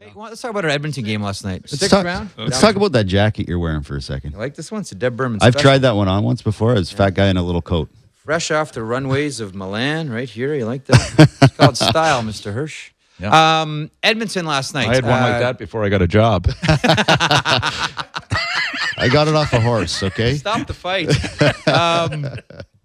Hey, let's talk about our Edmonton game last night. Let's talk about that jacket you're wearing for a second. I like this one. It's a Deb Berman I've special. tried that one on once before. As a fat guy in a little coat. Fresh off the runways of Milan, right here. You like that? It's called style, Mr. Hirsch. Yeah. Edmonton last night. I had one like that before I got a job. I got it off a horse, okay? Stop the fight.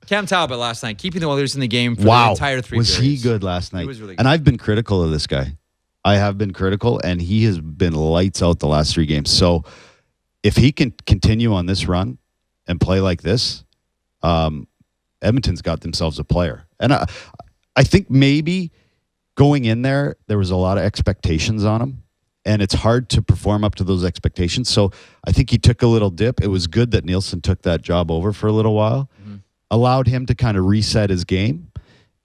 Cam Talbot last night, keeping the Oilers in the game for the entire 3 Was periods. he good last night? He was really good. And I've been critical of this guy. I have been critical, and he has been lights out the last 3 games. So if he can continue on this run and play like this, Edmonton's got themselves a player. And I think maybe going in there was a lot of expectations on him, and it's hard to perform up to those expectations. So I think he took a little dip. It was good that Nielsen took that job over for a little while, allowed him to kind of reset his game.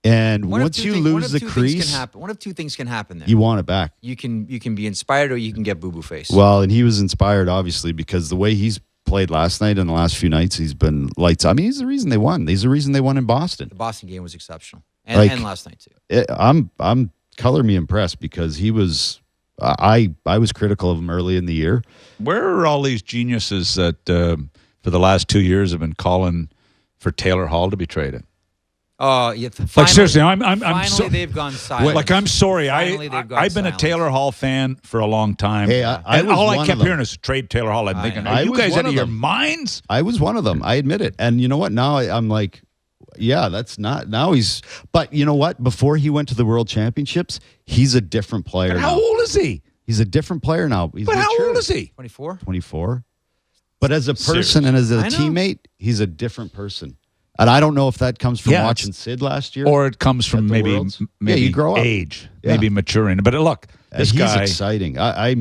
And once you lose the crease, one of 2 things can happen there. you want it back. You can be inspired, or you can get boo-boo face. Well, and he was inspired, obviously, because the way he's played last night and the last few nights, he's been lights. I mean, he's the reason they won. He's the reason they won in Boston. The Boston game was exceptional, and last night too. I'm color me impressed because he was. I was critical of him early in the year. Where are all these geniuses that for the last 2 years have been calling for Taylor Hall to be traded? Oh, yeah. Like seriously, I'm finally they've gone silent. Like I'm sorry, Finally, they've gone I've been silent. a Taylor Hall fan for a long time. Hey, and all I kept hearing is trade Taylor Hall. I'm thinking, are you guys out of your minds? I was one of them. I admit it. And you know what? Now I'm like, yeah, that's not. Now he's. But you know what? Before he went to the World Championships, he's a different player. But how old is he? He's a different player now. He's But how mature. old is he? 24. 24. But as a person and as a teammate, he's a different person. And I don't know if that comes from watching Sid last year, or it comes from maybe you grow up. age, maybe maturing. But look, this he's guy exciting. I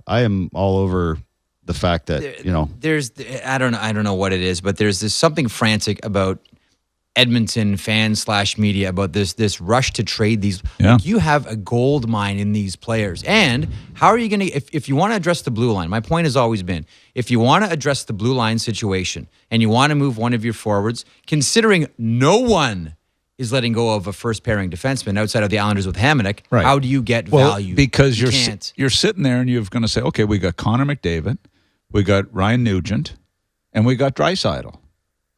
am all over the fact that there's I don't know what it is, but there's this something frantic about Edmonton fans / media about this rush to trade these. Yeah. Like, you have a gold mine in these players. And how are you going to, if you want to address the blue line, my point has always been, if you want to address the blue line situation and you want to move one of your forwards, considering no one is letting go of a first pairing defenseman outside of the Islanders with Hamonic, how do you get value? Because you're sitting there and you're going to say, okay, we got Connor McDavid, we got Ryan Nugent, and we got Draisaitl.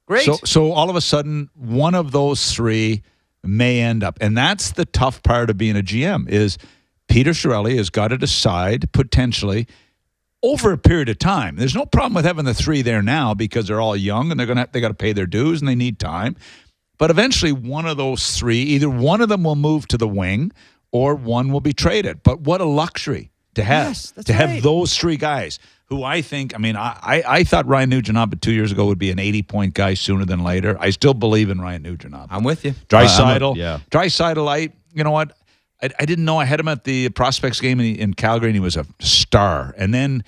Great. So all of a sudden, one of those 3 may end up. And that's the tough part of being a GM is Peter Chiarelli has got to decide potentially over a period of time. There's no problem with having the 3 there now because they're all young and they got to pay their dues and they need time. But eventually one of those 3, either one of them will move to the wing or one will be traded. But what a luxury to have, have those 3 guys. Who I think, I thought Ryan Nugent 2 years ago would be an 80-point guy sooner than later. I still believe in Ryan Nugent. I'm with you. Draisaitl. Draisaitl, you know what? I didn't know. I had him at the prospects game in Calgary, and he was a star. And then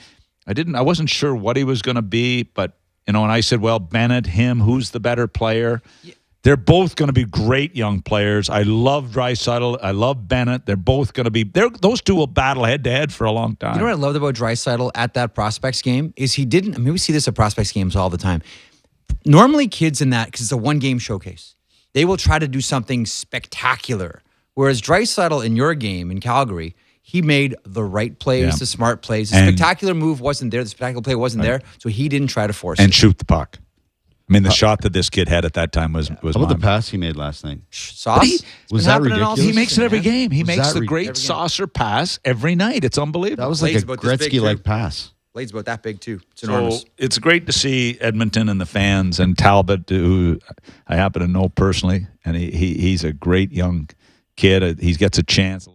I wasn't sure what he was going to be, but, and I said, well, Bennett, him, who's the better player? Yeah. They're both going to be great young players. I love Draisaitl. I love Bennett. They're both going to be. Those 2 will battle head to head for a long time. You know what I loved about Draisaitl at that prospects game is he didn't. We see this at prospects games all the time. Normally, kids in that, because it's a 1-game showcase, they will try to do something spectacular. Whereas Draisaitl in your game in Calgary, he made the right plays, the smart plays. The spectacular move wasn't there. The spectacular play wasn't there, so he didn't try to force it. And shoot the puck. The shot that this kid had at that time was How about the pass he made last night? Sauce? Was that ridiculous? He makes it every game. He makes the great saucer pass every night. It's unbelievable. That was like a Gretzky-like pass. Blade's about that big, too. It's enormous. So it's great to see Edmonton and the fans and Talbot, who I happen to know personally, and he's a great young kid. He gets a chance.